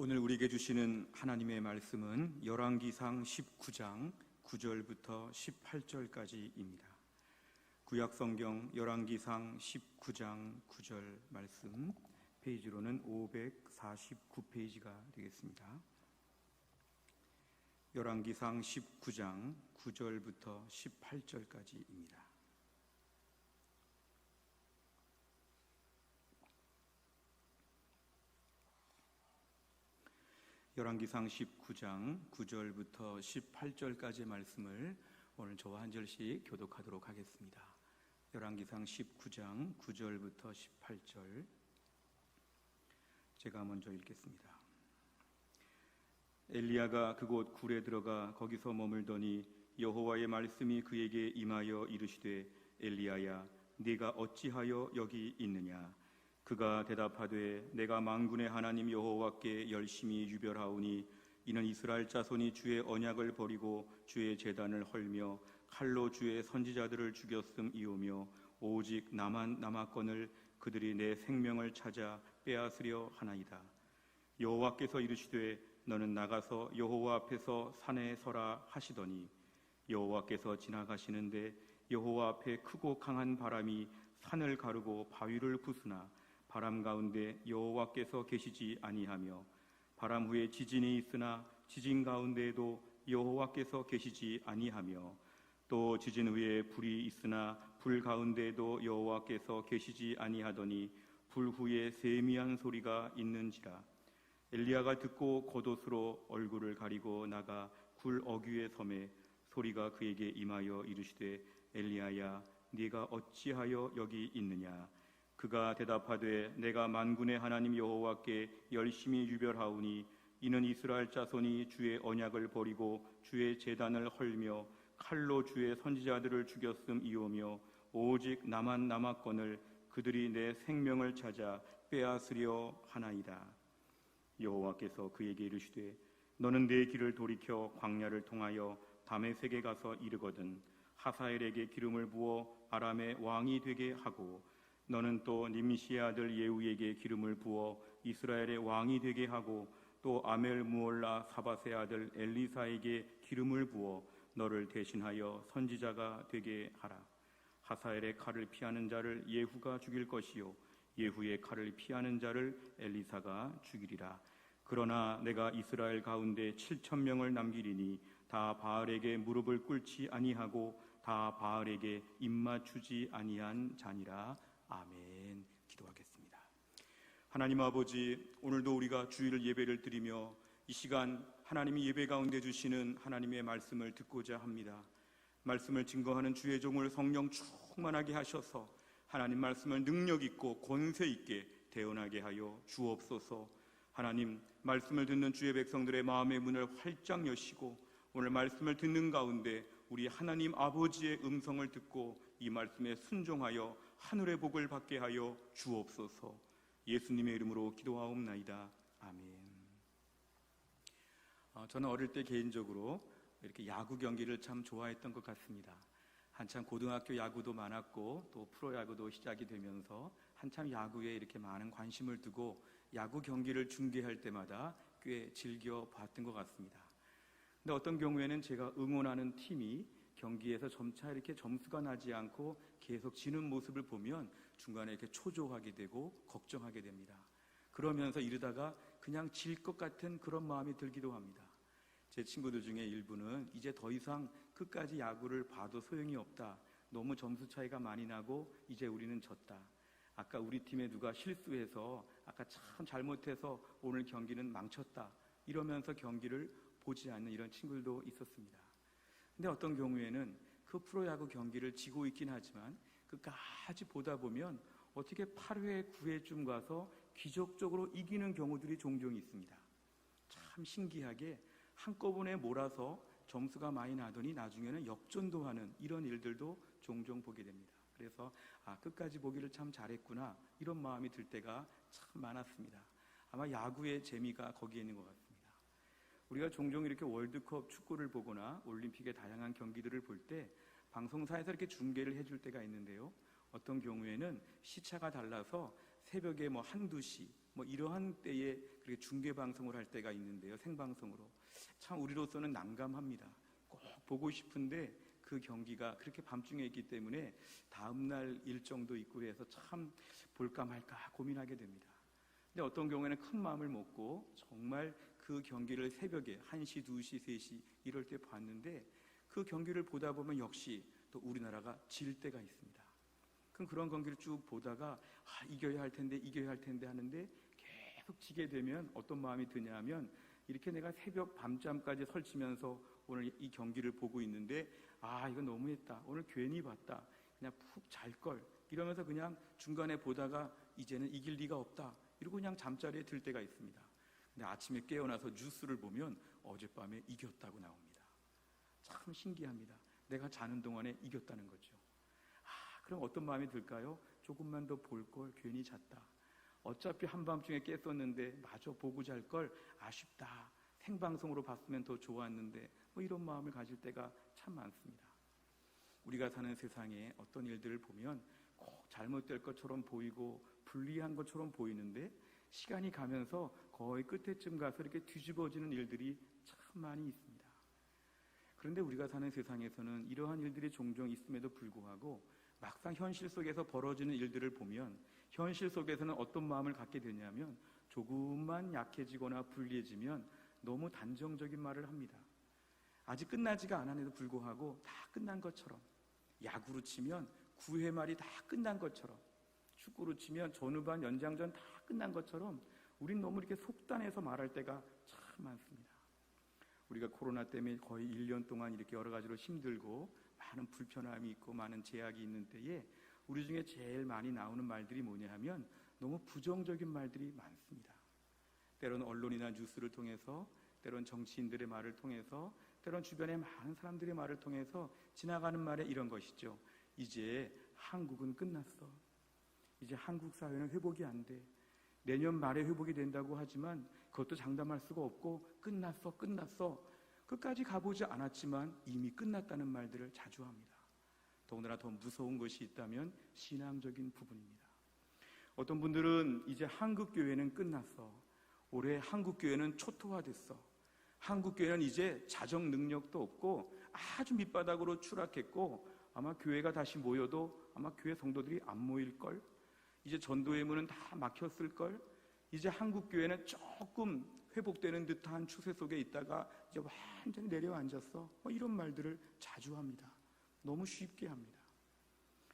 오늘 우리에게 주시는 하나님의 말씀은 열왕기상 19장 9절부터 18절까지입니다. 구약성경 열왕기상 19장 9절 말씀, 페이지로는 549페이지가 되겠습니다. 열왕기상 19장 9절부터 18절까지입니다. 열왕기상 19장 9절부터 18절까지의 말씀을 오늘 저와 한 절씩 교독하도록 하겠습니다. 열왕기상 19장 9절부터 18절, 제가 먼저 읽겠습니다. 엘리야가 그곳 굴에 들어가 거기서 머물더니 여호와의 말씀이 그에게 임하여 이르시되, 엘리야야, 네가 어찌하여 여기 있느냐? 그가 대답하되, 내가 만군의 하나님 여호와께 열심히 유별하오니 이는 이스라엘 자손이 주의 언약을 버리고 주의 제단을 헐며 칼로 주의 선지자들을 죽였음이오며 오직 나만 남았거늘 그들이 내 생명을 찾아 빼앗으려 하나이다. 여호와께서 이르시되, 너는 나가서 여호와 앞에서 산에 서라 하시더니 여호와께서 지나가시는데 여호와 앞에 크고 강한 바람이 산을 가르고 바위를 부수나 바람 가운데 여호와께서 계시지 아니하며 바람 후에 지진이 있으나 지진 가운데에도 여호와께서 계시지 아니하며 또 지진 후에 불이 있으나 불 가운데에도 여호와께서 계시지 아니하더니 불 후에 세미한 소리가 있는지라. 엘리야가 듣고 겉옷으로 얼굴을 가리고 나가 굴 어귀에 섬에 소리가 그에게 임하여 이르시되, 엘리야야, 네가 어찌하여 여기 있느냐? 그가 대답하되, 내가 만군의 하나님 여호와께 열심히 유별하오니 이는 이스라엘 자손이 주의 언약을 버리고 주의 제단을 헐며 칼로 주의 선지자들을 죽였음이오며 오직 나만 남았거늘 그들이 내 생명을 찾아 빼앗으려 하나이다. 여호와께서 그에게 이르시되, 너는 내 길을 돌이켜 광야를 통하여 다메섹에 가서 이르거든 하사엘에게 기름을 부어 아람의 왕이 되게 하고 너는 또 님시의 아들 예후에게 기름을 부어 이스라엘의 왕이 되게 하고 또 아멜 무올라 사밧의 아들 엘리사에게 기름을 부어 너를 대신하여 선지자가 되게 하라. 하사엘의 칼을 피하는 자를 예후가 죽일 것이요 예후의 칼을 피하는 자를 엘리사가 죽이리라. 그러나 내가 이스라엘 가운데 7,000명을 남기리니 다 바알에게 무릎을 꿇지 아니하고 다 바알에게 입맞추지 아니한 자니라. 아멘. 기도하겠습니다. 하나님 아버지, 오늘도 우리가 주일 예배를 드리며 이 시간 하나님이 예배 가운데 주시는 하나님의 말씀을 듣고자 합니다. 말씀을 증거하는 주의 종을 성령 충만하게 하셔서 하나님 말씀을 능력 있고 권세 있게 대언하게 하여 주옵소서. 하나님, 말씀을 듣는 주의 백성들의 마음의 문을 활짝 여시고 오늘 말씀을 듣는 가운데 우리 하나님 아버지의 음성을 듣고 이 말씀에 순종하여 하늘의 복을 받게 하여 주옵소서. 예수님의 이름으로 기도하옵나이다. 아멘. 저는 어릴 때 개인적으로 이렇게 야구 경기를 참 좋아했던 것 같습니다. 한참 고등학교 야구도 많았고 또 프로야구도 시작이 되면서 한참 야구에 이렇게 많은 관심을 두고 야구 경기를 중계할 때마다 꽤 즐겨 봤던 것 같습니다. 근데 어떤 경우에는 제가 응원하는 팀이 경기에서 점차 이렇게 점수가 나지 않고 계속 지는 모습을 보면 중간에 이렇게 초조하게 되고 걱정하게 됩니다. 그러면서 이러다가 그냥 질 것 같은 그런 마음이 들기도 합니다. 제 친구들 중에 일부는 이제 더 이상 끝까지 야구를 봐도 소용이 없다. 너무 점수 차이가 많이 나고 이제 우리는 졌다. 아까 우리 팀에 누가 실수해서 아까 참 잘못해서 오늘 경기는 망쳤다. 이러면서 경기를 보지 않는 이런 친구들도 있었습니다. 근데 어떤 경우에는 그 프로야구 경기를 지고 있긴 하지만 끝까지 보다 보면 어떻게 8회, 9회쯤 가서 기적적으로 이기는 경우들이 종종 있습니다. 참 신기하게 한꺼번에 몰아서 점수가 많이 나더니 나중에는 역전도 하는 이런 일들도 종종 보게 됩니다. 그래서 끝까지 보기를 참 잘했구나 이런 마음이 들 때가 참 많았습니다. 아마 야구의 재미가 거기에 있는 것 같습니다. 우리가 종종 이렇게 월드컵 축구를 보거나 올림픽의 다양한 경기들을 볼 때 방송사에서 이렇게 중계를 해줄 때가 있는데요. 어떤 경우에는 시차가 달라서 새벽에 한두 시 뭐 이러한 때에 그렇게 중계 방송을 할 때가 있는데요. 생방송으로. 참 우리로서는 난감합니다. 꼭 보고 싶은데 그 경기가 그렇게 밤중에 있기 때문에 다음날 일정도 있고 그래서 참 볼까 말까 고민하게 됩니다. 근데 어떤 경우에는 큰 마음을 먹고 정말 그 경기를 새벽에 1시, 2시, 3시 이럴 때 봤는데 그 경기를 보다 보면 역시 또 우리나라가 질 때가 있습니다. 그럼 그런 경기를 쭉 보다가 이겨야 할 텐데 하는데 계속 지게 되면 어떤 마음이 드냐 하면 이렇게 내가 새벽 밤잠까지 설치면서 오늘 이 경기를 보고 있는데 이거 너무했다. 오늘 괜히 봤다. 그냥 푹 잘걸. 이러면서 그냥 중간에 보다가 이제는 이길 리가 없다. 이러고 그냥 잠자리에 들 때가 있습니다. 근데 아침에 깨어나서 뉴스를 보면 어젯밤에 이겼다고 나옵니다. 참 신기합니다. 내가 자는 동안에 이겼다는 거죠. 그럼 어떤 마음이 들까요? 조금만 더 볼 걸 괜히 잤다. 어차피 한밤중에 깼었는데 마저 보고 잘 걸 아쉽다. 생방송으로 봤으면 더 좋았는데 뭐 이런 마음을 가질 때가 참 많습니다. 우리가 사는 세상에 어떤 일들을 보면 꼭 잘못될 것처럼 보이고 불리한 것처럼 보이는데 시간이 가면서 거의 끝에쯤 가서 이렇게 뒤집어지는 일들이 참 많이 있습니다. 그런데 우리가 사는 세상에서는 이러한 일들이 종종 있음에도 불구하고 막상 현실 속에서 벌어지는 일들을 보면 현실 속에서는 어떤 마음을 갖게 되냐면 조금만 약해지거나 불리해지면 너무 단정적인 말을 합니다. 아직 끝나지가 않았는데도 불구하고 다 끝난 것처럼, 야구로 치면 9회 말이 다 끝난 것처럼, 축구로 치면 전후반 연장전 다 끝난 것처럼 우린 너무 이렇게 속단해서 말할 때가 참 많습니다. 우리가 코로나 때문에 거의 1년 동안 이렇게 여러 가지로 힘들고 많은 불편함이 있고 많은 제약이 있는 때에 우리 중에 제일 많이 나오는 말들이 뭐냐 하면 너무 부정적인 말들이 많습니다. 때로는 언론이나 뉴스를 통해서, 때로는 정치인들의 말을 통해서, 때로는 주변의 많은 사람들의 말을 통해서 지나가는 말에 이런 것이죠. 이제 한국은 끝났어. 이제 한국 사회는 회복이 안 돼. 내년 말에 회복이 된다고 하지만 그것도 장담할 수가 없고 끝났어. 끝까지 가보지 않았지만 이미 끝났다는 말들을 자주 합니다. 더군다나 더 무서운 것이 있다면 신앙적인 부분입니다. 어떤 분들은 이제 한국교회는 끝났어. 올해 한국교회는 초토화됐어. 한국교회는 이제 자정 능력도 없고 아주 밑바닥으로 추락했고 아마 교회가 다시 모여도 아마 교회 성도들이 안 모일걸? 이제 전도의 문은 다 막혔을걸? 이제 한국교회는 조금 회복되는 듯한 추세 속에 있다가 이제 완전히 내려앉았어. 이런 말들을 자주 합니다. 너무 쉽게 합니다.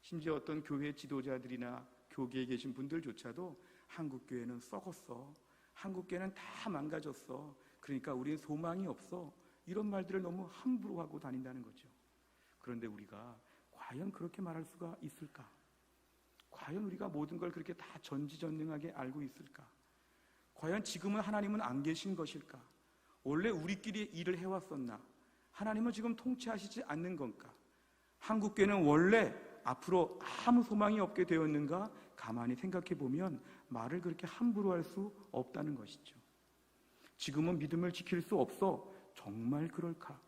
심지어 어떤 교회 지도자들이나 교계에 계신 분들조차도 한국교회는 썩었어. 한국교회는 다 망가졌어. 그러니까 우리는 소망이 없어. 이런 말들을 너무 함부로 하고 다닌다는 거죠. 그런데 우리가 과연 그렇게 말할 수가 있을까? 과연 우리가 모든 걸 그렇게 다 전지전능하게 알고 있을까? 과연 지금은 하나님은 안 계신 것일까? 원래 우리끼리 일을 해왔었나? 하나님은 지금 통치하시지 않는 건가? 한국교회는 원래 앞으로 아무 소망이 없게 되었는가? 가만히 생각해 보면 말을 그렇게 함부로 할 수 없다는 것이죠. 지금은 믿음을 지킬 수 없어. 정말 그럴까?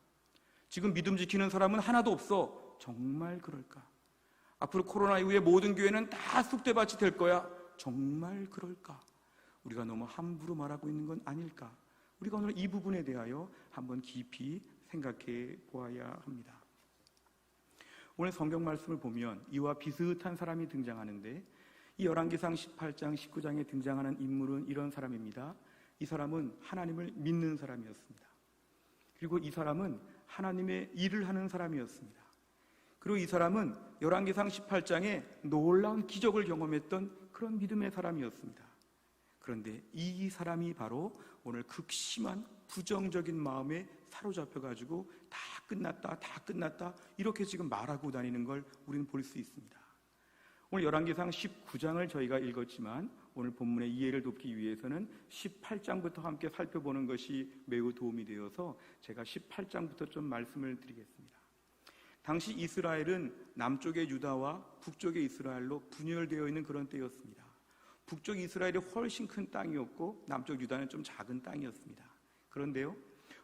지금 믿음 지키는 사람은 하나도 없어. 정말 그럴까? 앞으로 코로나 이후에 모든 교회는 다 쑥대밭이 될 거야. 정말 그럴까? 우리가 너무 함부로 말하고 있는 건 아닐까? 우리가 오늘 이 부분에 대하여 한번 깊이 생각해 보아야 합니다. 오늘 성경 말씀을 보면 이와 비슷한 사람이 등장하는데 이 열왕기상 18장, 19장에 등장하는 인물은 이런 사람입니다. 이 사람은 하나님을 믿는 사람이었습니다. 그리고 이 사람은 하나님의 일을 하는 사람이었습니다. 그리고 이 사람은 열왕기상 18장에 놀라운 기적을 경험했던 그런 믿음의 사람이었습니다. 그런데 이 사람이 바로 오늘 극심한 부정적인 마음에 사로잡혀가지고 다 끝났다 이렇게 지금 말하고 다니는 걸 우리는 볼 수 있습니다. 오늘 열왕기상 19장을 저희가 읽었지만 오늘 본문의 이해를 돕기 위해서는 18장부터 함께 살펴보는 것이 매우 도움이 되어서 제가 18장부터 좀 말씀을 드리겠습니다. 당시 이스라엘은 남쪽의 유다와 북쪽의 이스라엘로 분열되어 있는 그런 때였습니다. 북쪽 이스라엘이 훨씬 큰 땅이었고 남쪽 유다는 좀 작은 땅이었습니다. 그런데요,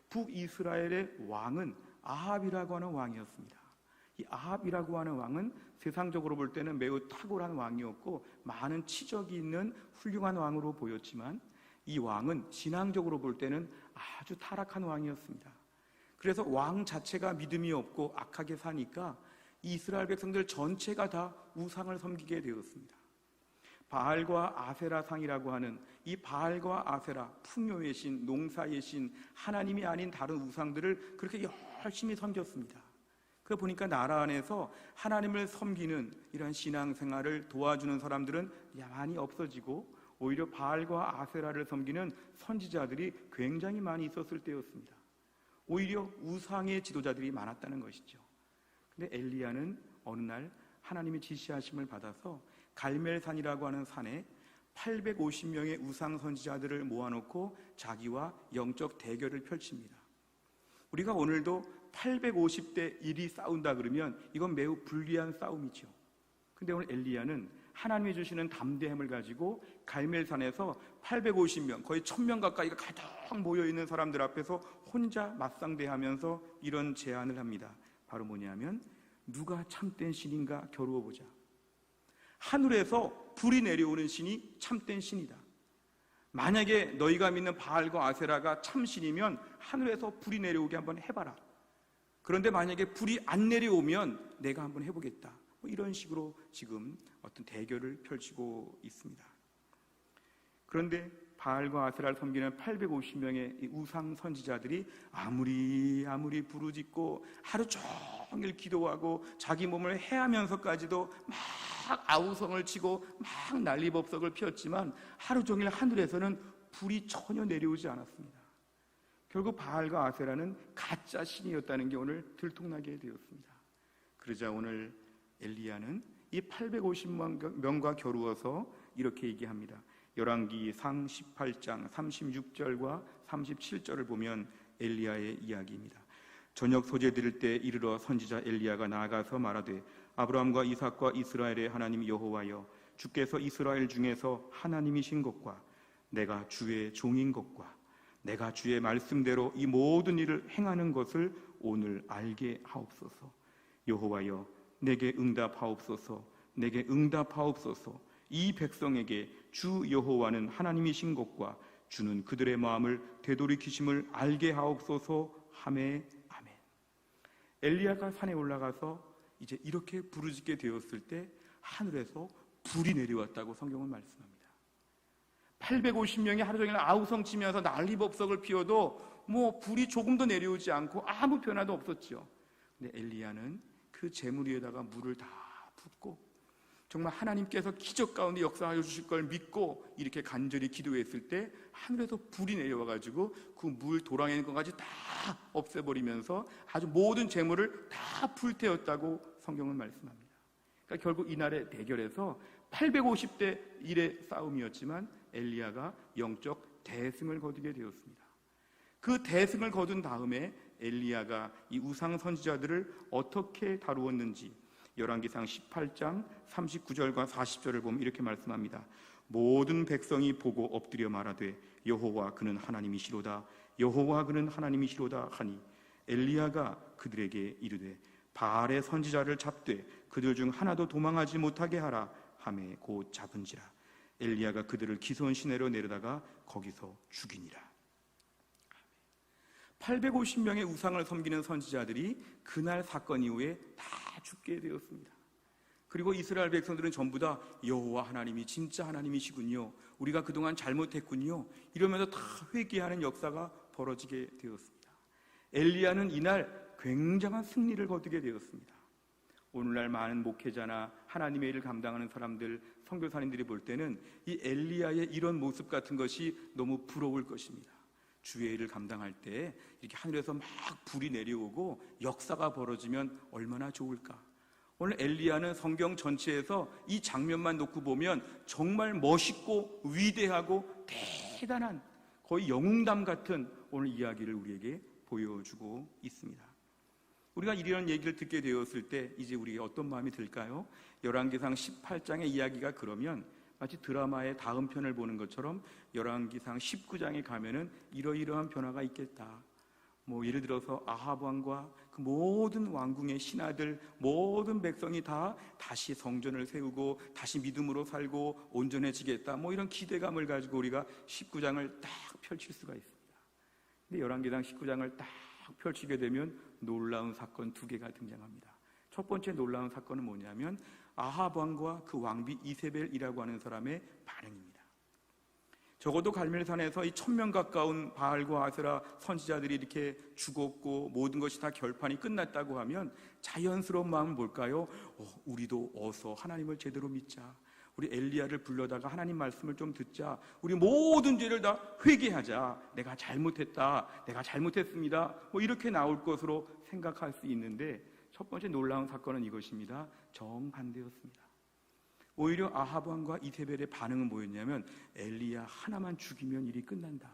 북이스라엘의 왕은 아합이라고 하는 왕이었습니다. 이 아합이라고 하는 왕은 세상적으로 볼 때는 매우 탁월한 왕이었고 많은 치적이 있는 훌륭한 왕으로 보였지만 이 왕은 신앙적으로 볼 때는 아주 타락한 왕이었습니다. 그래서 왕 자체가 믿음이 없고 악하게 사니까 이스라엘 백성들 전체가 다 우상을 섬기게 되었습니다. 바알과 아세라 상이라고 하는 이 바알과 아세라, 풍요의 신, 농사의 신, 하나님이 아닌 다른 우상들을 그렇게 열심히 섬겼습니다. 그 보니까 나라 안에서 하나님을 섬기는 이런 신앙생활을 도와주는 사람들은 많이 없어지고 오히려 바알과 아세라를 섬기는 선지자들이 굉장히 많이 있었을 때였습니다. 오히려 우상의 지도자들이 많았다는 것이죠. 근데 엘리야는 어느 날 하나님의 지시하심을 받아서 갈멜산이라고 하는 산에 850명의 우상 선지자들을 모아놓고 자기와 영적 대결을 펼칩니다. 우리가 오늘도 850대 1이 싸운다 그러면 이건 매우 불리한 싸움이죠. 근데 오늘 엘리야는 하나님이 주시는 담대함을 가지고 갈멜산에서 850명, 거의 1000명 가까이가 가득 모여있는 사람들 앞에서 혼자 맞상대하면서 이런 제안을 합니다. 바로 뭐냐면 누가 참된 신인가 겨루어 보자. 하늘에서 불이 내려오는 신이 참된 신이다. 만약에 너희가 믿는 바알과 아세라가 참신이면 하늘에서 불이 내려오게 한번 해봐라. 그런데 만약에 불이 안 내려오면 내가 한번 해보겠다. 이런 식으로 지금 어떤 대결을 펼치고 있습니다. 그런데 바알과 아세라를 섬기는 850명의 우상 선지자들이 아무리 부르짖고 하루 종일 기도하고 자기 몸을 해하면서까지도 막 아우성을 치고 막 난리법석을 피웠지만 하루 종일 하늘에서는 불이 전혀 내려오지 않았습니다. 결국 바알과 아세라는 가짜 신이었다는 게 오늘 들통나게 되었습니다. 그러자 오늘 엘리야는 이 850명과 겨루어서 이렇게 얘기합니다. 열왕기상 18장 36절과 37절을 보면 엘리야의 이야기입니다. 저녁 소재 드릴 때 이르러 선지자 엘리야가 나아가서 말하되 아브라함과 이삭과 이스라엘의 하나님 여호와여, 주께서 이스라엘 중에서 하나님이신 것과 내가 주의 종인 것과 내가 주의 말씀대로 이 모든 일을 행하는 것을 오늘 알게 하옵소서. 여호와여, 내게 응답하옵소서. 내게 응답하옵소서. 이 백성에게 주 여호와는 하나님이신 것과 주는 그들의 마음을 되돌이키심을 알게 하옵소서 하매. 아멘. 엘리야가 산에 올라가서 이제 이렇게 부르짖게 되었을 때 하늘에서 불이 내려왔다고 성경은 말씀합니다. 850명이 하루 종일 아우성 치면서 난리법석을 피워도 불이 조금도 내려오지 않고 아무 변화도 없었죠. 근데 엘리야는 그 재물 위에다가 물을 다 붓고 정말 하나님께서 기적 가운데 역사하여 주실 걸 믿고 이렇게 간절히 기도했을 때 하늘에서 불이 내려와가지고 그 물 도랑에 있는 것까지 다 없애버리면서 아주 모든 재물을 다 불태웠다고 성경은 말씀합니다. 그러니까 결국 이날의 대결에서 850대 1의 싸움이었지만 엘리야가 영적 대승을 거두게 되었습니다. 그 대승을 거둔 다음에 엘리야가 이 우상 선지자들을 어떻게 다루었는지 열왕기상 18장 39절과 40절을 보면 이렇게 말씀합니다. 모든 백성이 보고 엎드려 말하되 여호와 그는 하나님이시로다. 여호와 그는 하나님이시로다 하니 엘리야가 그들에게 이르되 바알의 선지자를 잡되 그들 중 하나도 도망하지 못하게 하라 하매 곧 잡은지라. 엘리야가 그들을 기손 시내로 내려다가 거기서 죽이니라. 850명의 우상을 섬기는 선지자들이 그날 사건 이후에 다 죽게 되었습니다. 그리고 이스라엘 백성들은 전부 다 여호와 하나님이 진짜 하나님이시군요, 우리가 그동안 잘못했군요, 이러면서 다 회개하는 역사가 벌어지게 되었습니다. 엘리야는 이날 굉장한 승리를 거두게 되었습니다. 오늘날 많은 목회자나 하나님의 일을 감당하는 사람들, 선교사님들이 볼 때는 이 엘리야의 이런 모습 같은 것이 너무 부러울 것입니다. 주의 일을 감당할 때 이렇게 하늘에서 막 불이 내려오고 역사가 벌어지면 얼마나 좋을까. 오늘 엘리야는 성경 전체에서 이 장면만 놓고 보면 정말 멋있고 위대하고 대단한 거의 영웅담 같은 오늘 이야기를 우리에게 보여주고 있습니다. 우리가 이런 얘기를 듣게 되었을 때 이제 우리에게 어떤 마음이 들까요? 열왕기상 18장의 이야기가 그러면 마치 드라마의 다음 편을 보는 것처럼 열왕기상 19장에 가면은 이러이러한 변화가 있겠다, 예를 들어서 아합 왕과 그 모든 왕궁의 신하들, 모든 백성이 다시 성전을 세우고 다시 믿음으로 살고 온전해지겠다, 이런 기대감을 가지고 우리가 19장을 딱 펼칠 수가 있습니다. 근데 열왕기상 19장을 딱 펼치게 되면 놀라운 사건 두 개가 등장합니다. 첫 번째 놀라운 사건은 뭐냐면 아합 왕과 그 왕비 이세벨이라고 하는 사람의 반응입니다. 적어도 갈멜산에서 이 1000명 가까운 바알과 아세라 선지자들이 이렇게 죽었고 모든 것이 다 결판이 끝났다고 하면 자연스러운 마음은 뭘까요? 우리도 어서 하나님을 제대로 믿자, 우리 엘리야를 불러다가 하나님 말씀을 좀 듣자, 우리 모든 죄를 다 회개하자, 내가 잘못했다, 내가 잘못했습니다, 이렇게 나올 것으로 생각할 수 있는데, 첫 번째 놀라운 사건은 이것입니다. 정반대였습니다. 오히려 아합 왕과 이세벨의 반응은 뭐였냐면 엘리야 하나만 죽이면 일이 끝난다.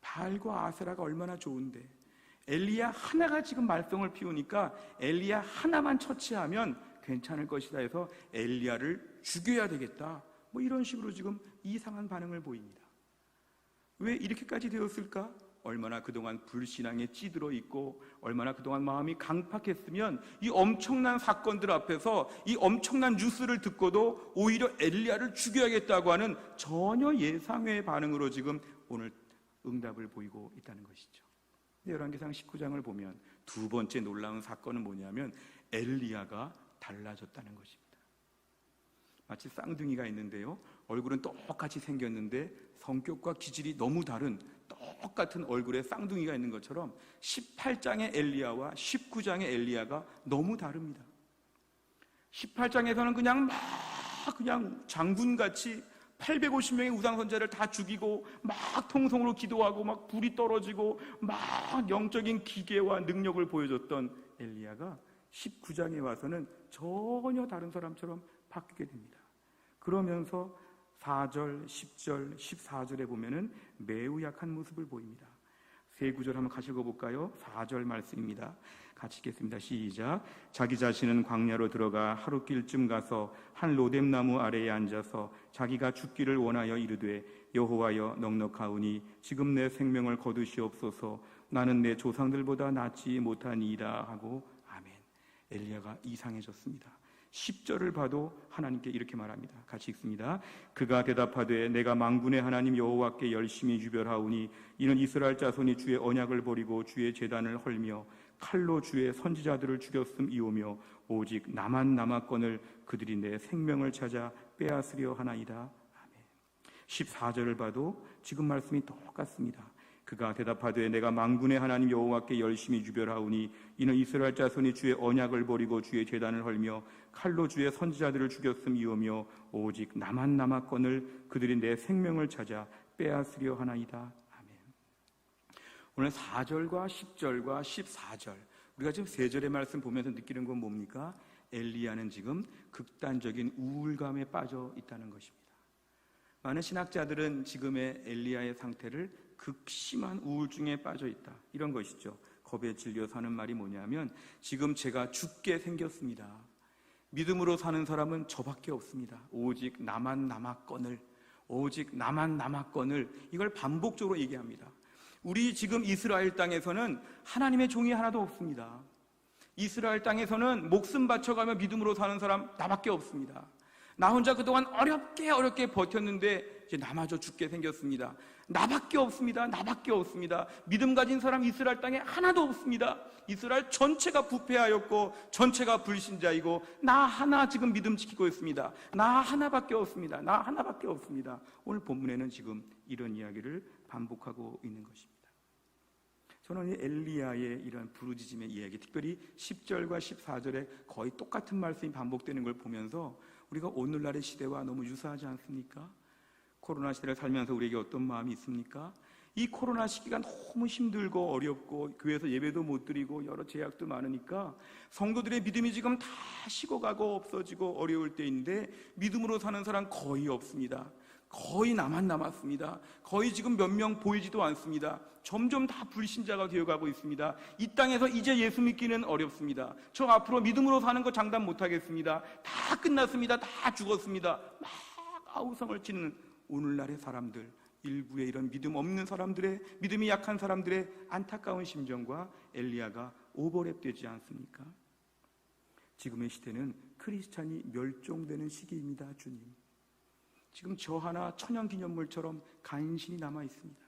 바알과 아세라가 얼마나 좋은데 엘리야 하나가 지금 말썽을 피우니까 엘리야 하나만 처치하면 괜찮을 것이다 해서 엘리야를 죽여야 되겠다, 이런 식으로 지금 이상한 반응을 보입니다. 왜 이렇게까지 되었을까? 얼마나 그동안 불신앙에 찌들어 있고 얼마나 그동안 마음이 강팍했으면 이 엄청난 사건들 앞에서 이 엄청난 뉴스를 듣고도 오히려 엘리야를 죽여야겠다고 하는 전혀 예상외의 반응으로 지금 오늘 응답을 보이고 있다는 것이죠. 열왕기상 19장을 보면 두 번째 놀라운 사건은 뭐냐면 엘리야가 달라졌다는 것입니다. 마치 쌍둥이가 있는데요, 얼굴은 똑같이 생겼는데 성격과 기질이 너무 다른 똑같은 얼굴에 쌍둥이가 있는 것처럼 18장의 엘리야와 19장의 엘리야가 너무 다릅니다. 18장에서는 그냥 장군같이 850명의 우상선자를 다 죽이고 막 통성으로 기도하고 막 불이 떨어지고 막 영적인 기계와 능력을 보여줬던 엘리야가 19장에 와서는 전혀 다른 사람처럼 바뀌게 됩니다. 그러면서 4절, 10절, 14절에 보면은 매우 약한 모습을 보입니다. 세 구절 한번 같이 읽어볼까요? 4절 말씀입니다. 같이 읽겠습니다. 시작. 자기 자신은 광야로 들어가 하룻길쯤 가서 한 로뎀나무 아래에 앉아서 자기가 죽기를 원하여 이르되 여호와여 넉넉하오니 지금 내 생명을 거두시옵소서, 나는 내 조상들보다 낫지 못하니이다 하고 아멘. 엘리야가 이상해졌습니다. 10절을 봐도 하나님께 이렇게 말합니다. 같이 읽습니다. 그가 대답하되 내가 만군의 하나님 여호와께 열심히 유별하오니 이는 이스라엘 자손이 주의 언약을 버리고 주의 제단을 헐며 칼로 주의 선지자들을 죽였음이오며 오직 나만 남았거늘 그들이 내 생명을 찾아 빼앗으려 하나이다. 아멘. 14절을 봐도 지금 말씀이 똑같습니다. 그가 대답하되 내가 만군의 하나님 여호와께 열심히 유별하오니 이는 이스라엘 자손이 주의 언약을 버리고 주의 제단을 헐며 칼로 주의 선지자들을 죽였음이오며 오직 나만 남았거늘 그들이 내 생명을 찾아 빼앗으려 하나이다. 아멘. 오늘 4절과 10절과 14절 우리가 지금 3절의 말씀 보면서 느끼는 건 뭡니까? 엘리야는 지금 극단적인 우울감에 빠져 있다는 것입니다. 많은 신학자들은 지금의 엘리야의 상태를 극심한 우울증에 빠져 있다, 이런 것이죠. 겁에 질려서 하는 말이 뭐냐면 지금 제가 죽게 생겼습니다. 믿음으로 사는 사람은 저밖에 없습니다. 오직 나만 남았거늘, 오직 나만 남았거늘, 이걸 반복적으로 얘기합니다. 우리 지금 이스라엘 땅에서는 하나님의 종이 하나도 없습니다. 이스라엘 땅에서는 목숨 바쳐가며 믿음으로 사는 사람 나밖에 없습니다. 나 혼자 그동안 어렵게 버텼는데 이제 나마저 죽게 생겼습니다. 나밖에 없습니다. 나밖에 없습니다. 믿음 가진 사람 이스라엘 땅에 하나도 없습니다. 이스라엘 전체가 부패하였고 전체가 불신자이고 나 하나 지금 믿음 지키고 있습니다. 나 하나밖에 없습니다. 나 하나밖에 없습니다. 오늘 본문에는 지금 이런 이야기를 반복하고 있는 것입니다. 저는 이 엘리야의 이런 부르짖음의 이야기, 특별히 10절과 14절에 거의 똑같은 말씀이 반복되는 걸 보면서 우리가 오늘날의 시대와 너무 유사하지 않습니까? 코로나 시대를 살면서 우리에게 어떤 마음이 있습니까? 이 코로나 시기가 너무 힘들고 어렵고 교회에서 예배도 못 드리고 여러 제약도 많으니까 성도들의 믿음이 지금 다 식어가고 없어지고 어려울 때인데 믿음으로 사는 사람 거의 없습니다. 거의 나만 남았습니다. 거의 지금 몇 명 보이지도 않습니다. 점점 다 불신자가 되어가고 있습니다. 이 땅에서 이제 예수 믿기는 어렵습니다. 저 앞으로 믿음으로 사는 거 장담 못하겠습니다. 다 끝났습니다. 다 죽었습니다. 막 아우성을 치는 오늘날의 사람들, 일부의 이런 믿음 없는 사람들의, 믿음이 약한 사람들의 안타까운 심정과 엘리야가 오버랩되지 않습니까? 지금의 시대는 크리스찬이 멸종되는 시기입니다. 주님, 지금 저 하나 천연기념물처럼 간신히 남아 있습니다.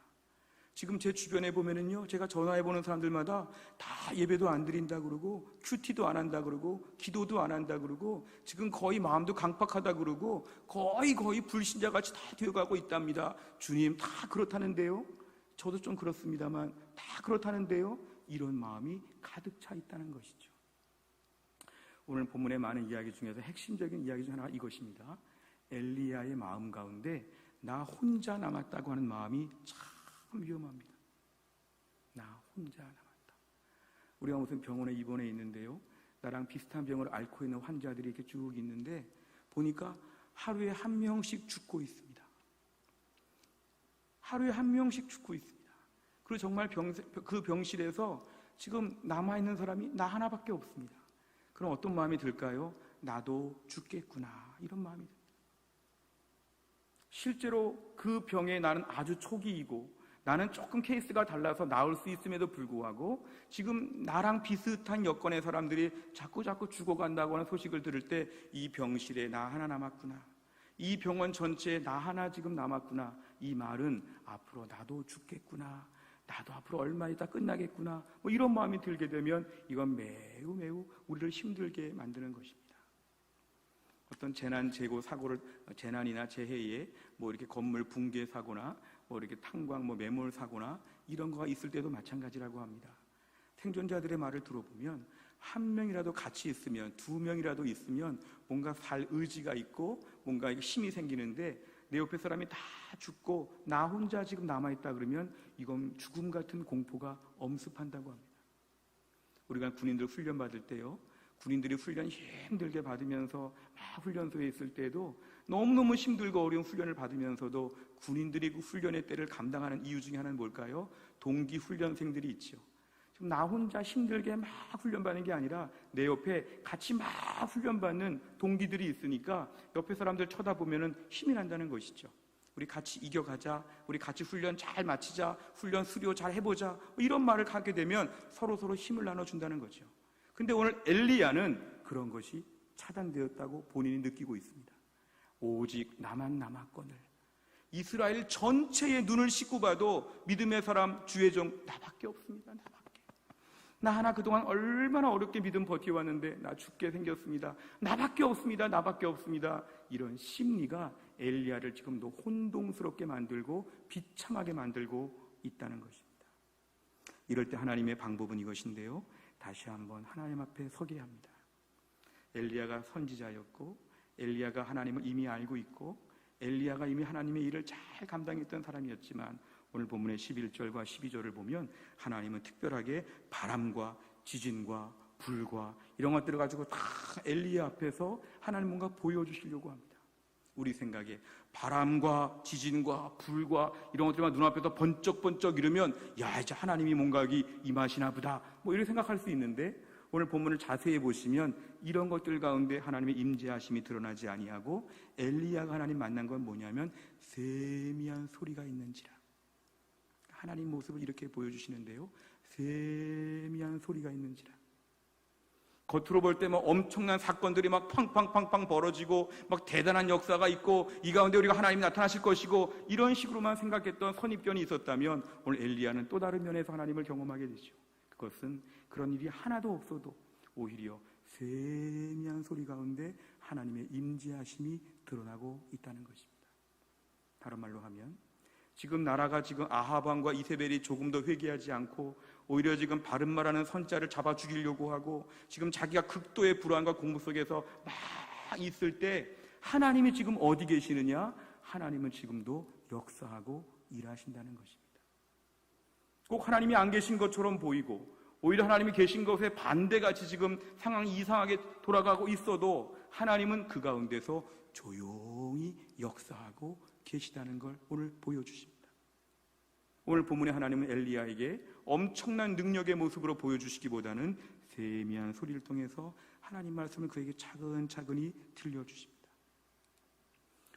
지금 제 주변에 보면은요, 제가 전화해보는 사람들마다 다 예배도 안 드린다 그러고, 큐티도 안 한다 그러고, 기도도 안 한다 그러고, 지금 거의 마음도 강팍하다 그러고, 거의 불신자같이 다 되어가고 있답니다. 주님, 다 그렇다는데요? 저도 좀 그렇습니다만 다 그렇다는데요? 이런 마음이 가득 차 있다는 것이죠. 오늘 본문의 많은 이야기 중에서 핵심적인 이야기 중 하나가 이것입니다. 엘리야의 마음 가운데 나 혼자 남았다고 하는 마음이 참 위험합니다. 나 혼자 남았다. 우리가 무슨 병원에 입원해 있는데요, 나랑 비슷한 병을 앓고 있는 환자들이 이렇게 쭉 있는데 보니까 하루에 한 명씩 죽고 있습니다. 하루에 한 명씩 죽고 있습니다. 그리고 정말 그 병실에서 지금 남아있는 사람이 나 하나밖에 없습니다. 그럼 어떤 마음이 들까요? 나도 죽겠구나, 이런 마음이 듭니다. 실제로 그 병에 나는 아주 초기이고, 나는 조금 케이스가 달라서 나을 수 있음에도 불구하고 지금 나랑 비슷한 여건의 사람들이 자꾸 죽어간다고 하는 소식을 들을 때 이 병실에 나 하나 남았구나, 이 병원 전체에 나 하나 지금 남았구나, 이 말은 앞으로 나도 죽겠구나, 나도 앞으로 얼마 있다 끝나겠구나, 뭐 이런 마음이 들게 되면 이건 매우 우리를 힘들게 만드는 것입니다. 어떤 재난이나 재해에 뭐 이렇게 건물 붕괴 사고나 뭐 이렇게 탄광 매몰 사고나 이런 거가 있을 때도 마찬가지라고 합니다. 생존자들의 말을 들어보면 한 명이라도 같이 있으면, 두 명이라도 있으면 뭔가 살 의지가 있고 뭔가 힘이 생기는데, 내 옆에 사람이 다 죽고 나 혼자 지금 남아있다 그러면 이건 죽음 같은 공포가 엄습한다고 합니다. 우리가 군인들 훈련 받을 때요, 군인들이 훈련 힘들게 받으면서 막 훈련소에 있을 때도 너무너무 힘들고 어려운 훈련을 받으면서도 군인들이 그 훈련의 때를 감당하는 이유 중에 하나는 뭘까요? 동기 훈련생들이 있죠. 지금 나 혼자 힘들게 막 훈련받는 게 아니라 내 옆에 같이 막 훈련받는 동기들이 있으니까 옆에 사람들 쳐다보면 힘이 난다는 것이죠. 우리 같이 이겨가자, 우리 같이 훈련 잘 마치자, 훈련 수료 잘 해보자, 이런 말을 하게 되면 서로 힘을 나눠준다는 거죠. 근데 오늘 엘리야는 그런 것이 차단되었다고 본인이 느끼고 있습니다. 오직 나만 남았거늘. 이스라엘 전체의 눈을 씻고 봐도 믿음의 사람, 주의 종 나밖에 없습니다. 나 하나 그동안 얼마나 어렵게 믿음 버텨왔는데 나 죽게 생겼습니다. 나밖에 없습니다. 이런 심리가 엘리야를 지금도 혼동스럽게 만들고 비참하게 만들고 있다는 것입니다. 이럴 때 하나님의 방법은 이것인데요, 다시 한번 하나님 앞에 서게 합니다. 엘리야가 선지자였고, 엘리야가 하나님을 이미 알고 있고, 엘리야가 이미 하나님의 일을 잘 감당했던 사람이었지만 오늘 본문의 11절과 12절을 보면 하나님은 특별하게 바람과 지진과 불과 이런 것들을 가지고 다 엘리야 앞에서 하나님 뭔가 보여주시려고 합니다. 우리 생각에 바람과 지진과 불과 이런 것들만 눈앞에서 번쩍번쩍 이러면 야, 이제 하나님이 뭔가 여기 임하시나 보다, 뭐 이렇게 생각할 수 있는데, 오늘 본문을 자세히 보시면 이런 것들 가운데 하나님의 임재하심이 드러나지 아니하고 엘리야가 하나님 만난 건 뭐냐면 세미한 소리가 있는지라. 하나님 모습을 이렇게 보여주시는데요, 세미한 소리가 있는지라. 겉으로 볼 때 막 엄청난 사건들이 막 팡팡팡팡 벌어지고 막 대단한 역사가 있고 이 가운데 우리가 하나님이 나타나실 것이고 이런 식으로만 생각했던 선입견이 있었다면 오늘 엘리야는 또 다른 면에서 하나님을 경험하게 되죠. 그것은 그런 일이 하나도 없어도 오히려 세미한 소리 가운데 하나님의 임재하심이 드러나고 있다는 것입니다. 다른 말로 하면 지금 나라가 지금 아합 왕과 이세벨이 조금 더 회개하지 않고 오히려 지금 바른 말하는 선자를 잡아 죽이려고 하고 지금 자기가 극도의 불안과 공부 속에서 막 있을 때 하나님이 지금 어디 계시느냐? 하나님은 지금도 역사하고 일하신다는 것입니다. 꼭 하나님이 안 계신 것처럼 보이고 오히려 하나님이 계신 것에 반대같이 지금 상황이 이상하게 돌아가고 있어도 하나님은 그 가운데서 조용히 역사하고 계시다는 걸 오늘 보여주십니다. 오늘 본문의 하나님은 엘리야에게 엄청난 능력의 모습으로 보여주시기보다는 세미한 소리를 통해서 하나님 말씀을 그에게 차근차근히 들려주십니다.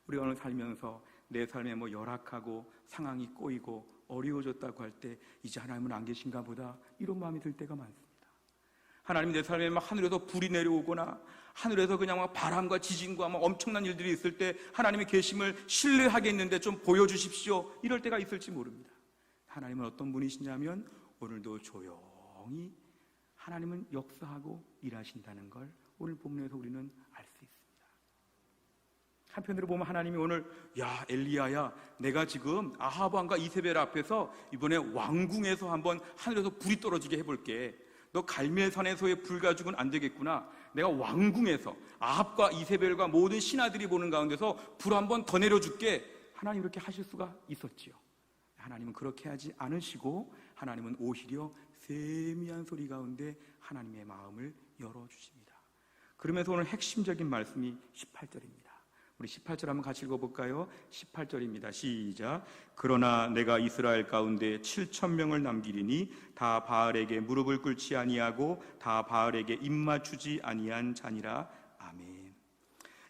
우리가 오늘 살면서 내 삶에 뭐 열악하고 상황이 꼬이고 어려워졌다고 할 때 이제 하나님은 안 계신가 보다, 이런 마음이 들 때가 많습니다. 하나님, 내 삶에 막 하늘에서 불이 내려오거나 하늘에서 그냥 막 바람과 지진과 막 엄청난 일들이 있을 때 하나님의 계심을 신뢰하겠는데 좀 보여주십시오, 이럴 때가 있을지 모릅니다. 하나님은 어떤 분이시냐면 오늘도 조용히 하나님은 역사하고 일하신다는 걸 오늘 본문에서 우리는 알 수 있습니다. 한편으로 보면 하나님이 오늘, 야 엘리야야, 내가 지금 아합 왕과 이세벨 앞에서 이번에 왕궁에서 한번 하늘에서 불이 떨어지게 해볼게. 너 갈멜산에서의 불 가지고는 안 되겠구나. 내가 왕궁에서 아합과 이세벨과 모든 신하들이 보는 가운데서 불 한번 더 내려줄게. 하나님 이렇게 하실 수가 있었지요. 하나님은 그렇게 하지 않으시고 하나님은 오히려 세미한 소리 가운데 하나님의 마음을 열어주십니다. 그러면서 오늘 핵심적인 말씀이 18절입니다. 우리 18절 한번 같이 읽어볼까요? 18절입니다. 시작. 그러나 내가 이스라엘 가운데 7,000명을 남기리니 다 바알에게 무릎을 꿇지 아니하고 다 바알에게 입맞추지 아니한 자니라. 아멘.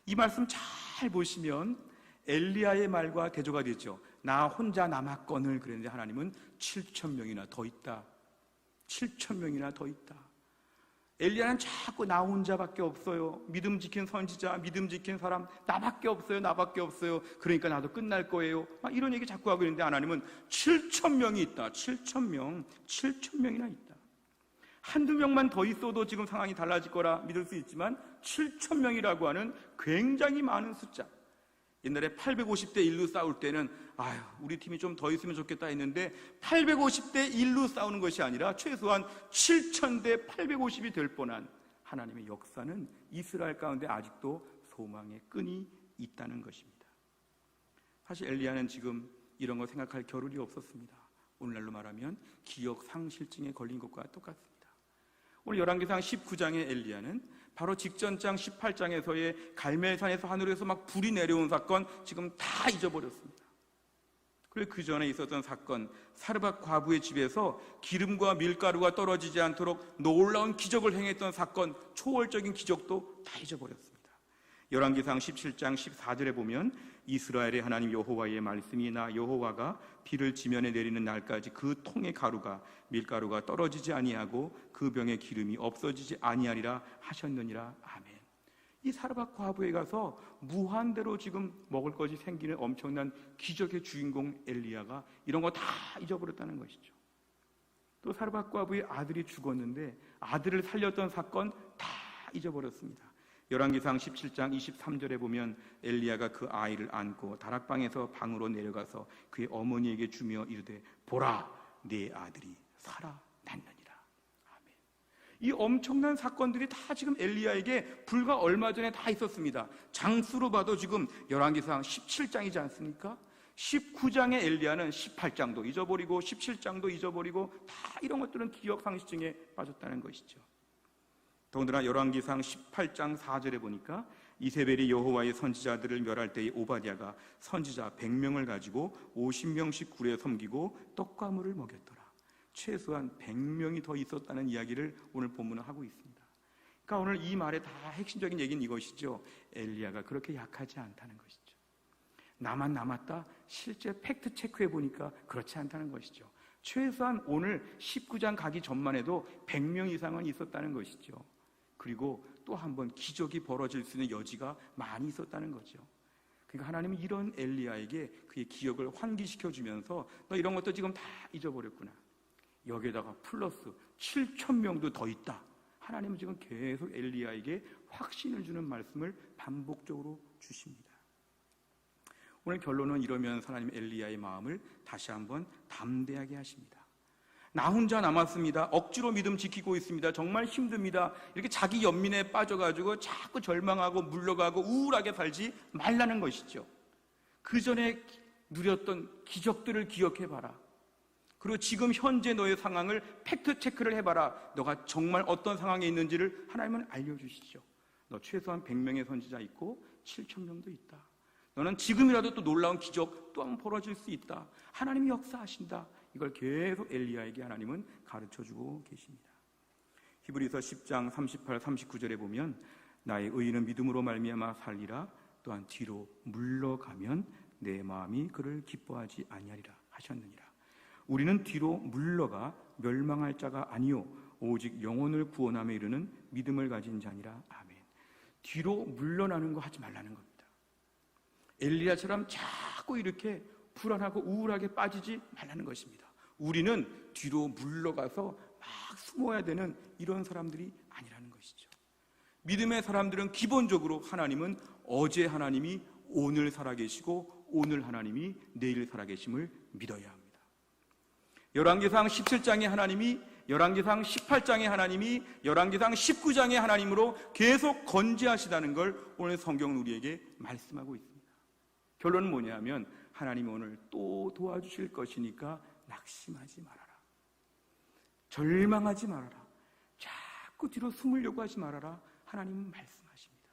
이 말씀 잘 보시면 엘리야의 말과 대조가 되죠. 나 혼자 남았거늘 그랬는데 하나님은 7,000명이나 더 있다. 7,000명이나 더 있다. 엘리야는 자꾸 나 혼자밖에 없어요. 믿음 지킨 선지자, 믿음 지킨 사람 나밖에 없어요. 나밖에 없어요. 그러니까 나도 끝날 거예요. 막 이런 얘기 자꾸 하고 있는데 하나님은 7,000명이 있다. 7,000명이나 있다. 한두 명만 더 있어도 지금 상황이 달라질 거라 믿을 수 있지만 7,000명이라고 하는 굉장히 많은 숫자. 옛날에 850대 1로 싸울 때는 아유, 우리 팀이 좀 더 있으면 좋겠다 했는데 850대 1로 싸우는 것이 아니라 최소한 7,000대 850이 될 뻔한 하나님의 역사는 이스라엘 가운데 아직도 소망의 끈이 있다는 것입니다. 사실 엘리야는 지금 이런 거 생각할 겨를이 없었습니다. 오늘날로 말하면 기억 상실증에 걸린 것과 똑같습니다. 오늘 열왕기상 19장의 엘리야는 바로 직전장 18장에서의 갈멜산에서 하늘에서 막 불이 내려온 사건 지금 다 잊어버렸습니다. 그리고 그 전에 있었던 사건, 사르밧 과부의 집에서 기름과 밀가루가 떨어지지 않도록 놀라운 기적을 행했던 사건, 초월적인 기적도 다 잊어버렸습니다. 열왕기상 17장 14절에 보면 이스라엘의 하나님 여호와의 말씀이 나 여호와가 비를 지면에 내리는 날까지 그 통의 가루가 밀가루가 떨어지지 아니하고 그 병의 기름이 없어지지 아니하리라 하셨느니라. 아멘. 이 사르밧 과부에 가서 무한대로 지금 먹을 것이 생기는 엄청난 기적의 주인공 엘리야가 이런 거 다 잊어버렸다는 것이죠. 또 사르밧 과부의 아들이 죽었는데 아들을 살렸던 사건 다 잊어버렸습니다. 열왕기상 17장 23절에 보면 엘리야가 그 아이를 안고 다락방에서 방으로 내려가서 그의 어머니에게 주며 이르되 보라, 네 아들이 살아났느니라. 아멘. 이 엄청난 사건들이 다 지금 엘리야에게 불과 얼마 전에 다 있었습니다. 장수로 봐도 지금 열왕기상 17장이지 않습니까? 19장의 엘리야는 18장도 잊어버리고 17장도 잊어버리고 다 이런 것들은 기억 상실증에 빠졌다는 것이죠. 더군다나 열왕기상 18장 4절에 보니까 이세벨이 여호와의 선지자들을 멸할 때에 오바댜가 선지자 100명을 가지고 50명씩 굴에 섬기고 떡과 물을 먹였더라. 최소한 100명이 더 있었다는 이야기를 오늘 본문은 하고 있습니다. 그러니까 오늘 이 말의 다 핵심적인 얘기는 이것이죠. 엘리야가 그렇게 약하지 않다는 것이죠. 나만 남았다? 실제 팩트 체크해 보니까 그렇지 않다는 것이죠. 최소한 오늘 19장 가기 전만 해도 100명 이상은 있었다는 것이죠. 그리고 또 한 번 기적이 벌어질 수 있는 여지가 많이 있었다는 거죠. 그러니까 하나님은 이런 엘리야에게 그의 기억을 환기시켜주면서 너 이런 것도 지금 다 잊어버렸구나. 여기에다가 플러스 7,000명도 더 있다. 하나님은 지금 계속 엘리야에게 확신을 주는 말씀을 반복적으로 주십니다. 오늘 결론은 이러면서 하나님 엘리야의 마음을 다시 한번 담대하게 하십니다. 나 혼자 남았습니다. 억지로 믿음 지키고 있습니다. 정말 힘듭니다. 이렇게 자기 연민에 빠져가지고 자꾸 절망하고 물러가고 우울하게 살지 말라는 것이죠. 그 전에 누렸던 기적들을 기억해봐라. 그리고 지금 현재 너의 상황을 팩트 체크를 해봐라. 너가 정말 어떤 상황에 있는지를 하나님은 알려주시죠. 너 최소한 100명의 선지자 있고 7,000명도 있다. 너는 지금이라도 또 놀라운 기적 또 한번 벌어질 수 있다. 하나님이 역사하신다. 이걸 계속 엘리야에게 하나님은 가르쳐주고 계십니다. 히브리서 10장 38, 39절에 보면 나의 의인은 믿음으로 말미암아 살리라. 또한 뒤로 물러가면 내 마음이 그를 기뻐하지 아니하리라 하셨느니라. 우리는 뒤로 물러가 멸망할 자가 아니요 오직 영혼을 구원함에 이르는 믿음을 가진 자니라. 아멘. 뒤로 물러나는 거 하지 말라는 겁니다. 엘리야처럼 자꾸 이렇게 불안하고 우울하게 빠지지 말라는 것입니다. 우리는 뒤로 물러가서 막 숨어야 되는 이런 사람들이 아니라는 것이죠. 믿음의 사람들은 기본적으로 하나님은 어제 하나님이 오늘 살아계시고 오늘 하나님이 내일 살아계심을 믿어야 합니다. 열왕기상 17장의 하나님이 열왕기상 18장의 하나님이 열왕기상 19장의 하나님으로 계속 건재하시다는 걸 오늘 성경은 우리에게 말씀하고 있습니다. 결론은 뭐냐면 하나님이 오늘 또 도와주실 것이니까 낙심하지 말아라. 절망하지 말아라. 자꾸 뒤로 숨으려고 하지 말아라. 하나님은 말씀하십니다.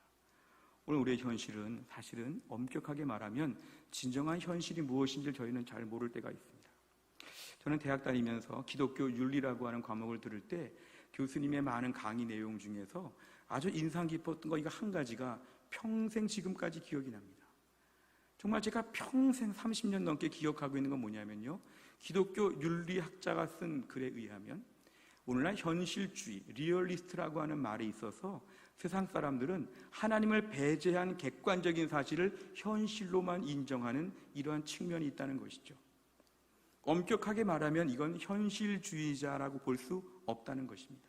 오늘 우리의 현실은 사실은 엄격하게 말하면 진정한 현실이 무엇인지 저희는 잘 모를 때가 있습니다. 저는 대학 다니면서 기독교 윤리라고 하는 과목을 들을 때 교수님의 많은 강의 내용 중에서 아주 인상 깊었던 거 이거 한 가지가 평생 지금까지 기억이 납니다. 정말 제가 평생 30년 넘게 기억하고 있는 건 뭐냐면요, 기독교 윤리학자가 쓴 글에 의하면 오늘날 현실주의, 리얼리스트라고 하는 말에 있어서 세상 사람들은 하나님을 배제한 객관적인 사실을 현실로만 인정하는 이러한 측면이 있다는 것이죠. 엄격하게 말하면 이건 현실주의자라고 볼 수 없다는 것입니다.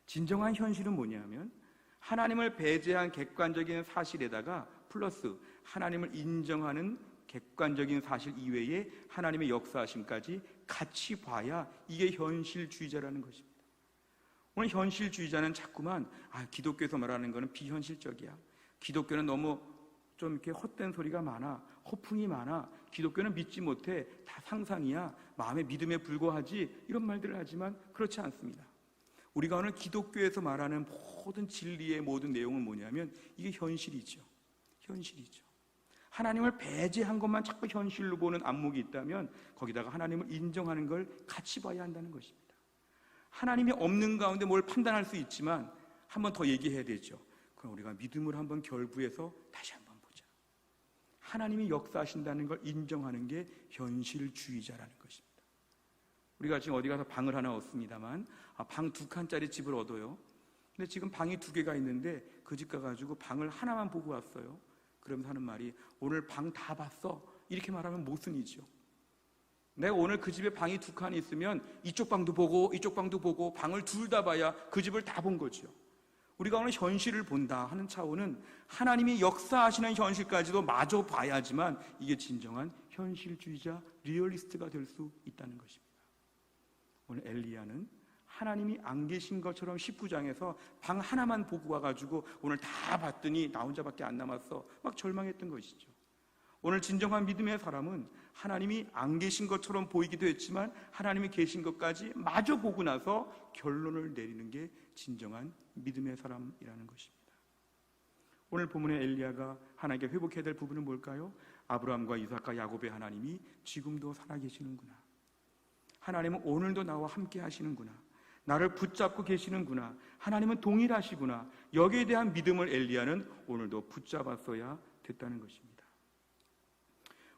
진정한 현실은 뭐냐면 하나님을 배제한 객관적인 사실에다가 플러스 하나님을 인정하는 객관적인 사실 이외에 하나님의 역사하심까지 같이 봐야 이게 현실주의자라는 것입니다. 오늘 현실주의자는 자꾸만 기독교에서 말하는 것은 비현실적이야. 기독교는 너무 좀 이렇게 헛된 소리가 많아. 허풍이 많아. 기독교는 믿지 못해. 다 상상이야. 마음의 믿음에 불과하지. 이런 말들을 하지만 그렇지 않습니다. 우리가 오늘 기독교에서 말하는 모든 진리의 모든 내용은 뭐냐면 이게 현실이죠. 현실이죠. 하나님을 배제한 것만 자꾸 현실로 보는 안목이 있다면 거기다가 하나님을 인정하는 걸 같이 봐야 한다는 것입니다. 하나님이 없는 가운데 뭘 판단할 수 있지만 한 번 더 얘기해야 되죠. 그럼 우리가 믿음을 한번 결부해서 다시 한번 보자. 하나님이 역사하신다는 걸 인정하는 게 현실주의자라는 것입니다. 우리가 지금 어디 가서 방을 하나 얻습니다만 방 2칸짜리 집을 얻어요. 근데 지금 방이 2개가 있는데 그 집 가가지고 방을 하나만 보고 왔어요. 그러면서 하는 말이 오늘 방 다 봤어? 이렇게 말하면 모순이죠. 내가 오늘 그 집에 방이 2칸이 있으면 이쪽 방도 보고 이쪽 방도 보고 방을 둘 다 봐야 그 집을 다 본 거죠. 우리가 오늘 현실을 본다 하는 차원은 하나님이 역사하시는 현실까지도 마저 봐야지만 이게 진정한 현실주의자, 리얼리스트가 될 수 있다는 것입니다. 오늘 엘리야는 하나님이 안 계신 것처럼 19장에서 방 하나만 보고 와가지고 오늘 다 봤더니 나 혼자밖에 안 남았어 막 절망했던 것이죠. 오늘 진정한 믿음의 사람은 하나님이 안 계신 것처럼 보이기도 했지만 하나님이 계신 것까지 마저 보고 나서 결론을 내리는 게 진정한 믿음의 사람이라는 것입니다. 오늘 본문의 엘리야가 하나님께 회복해야 될 부분은 뭘까요? 아브라함과 이삭과 야곱의 하나님이 지금도 살아계시는구나. 하나님은 오늘도 나와 함께 하시는구나. 나를 붙잡고 계시는구나. 하나님은 동일하시구나. 여기에 대한 믿음을 엘리야는 오늘도 붙잡았어야 됐다는 것입니다.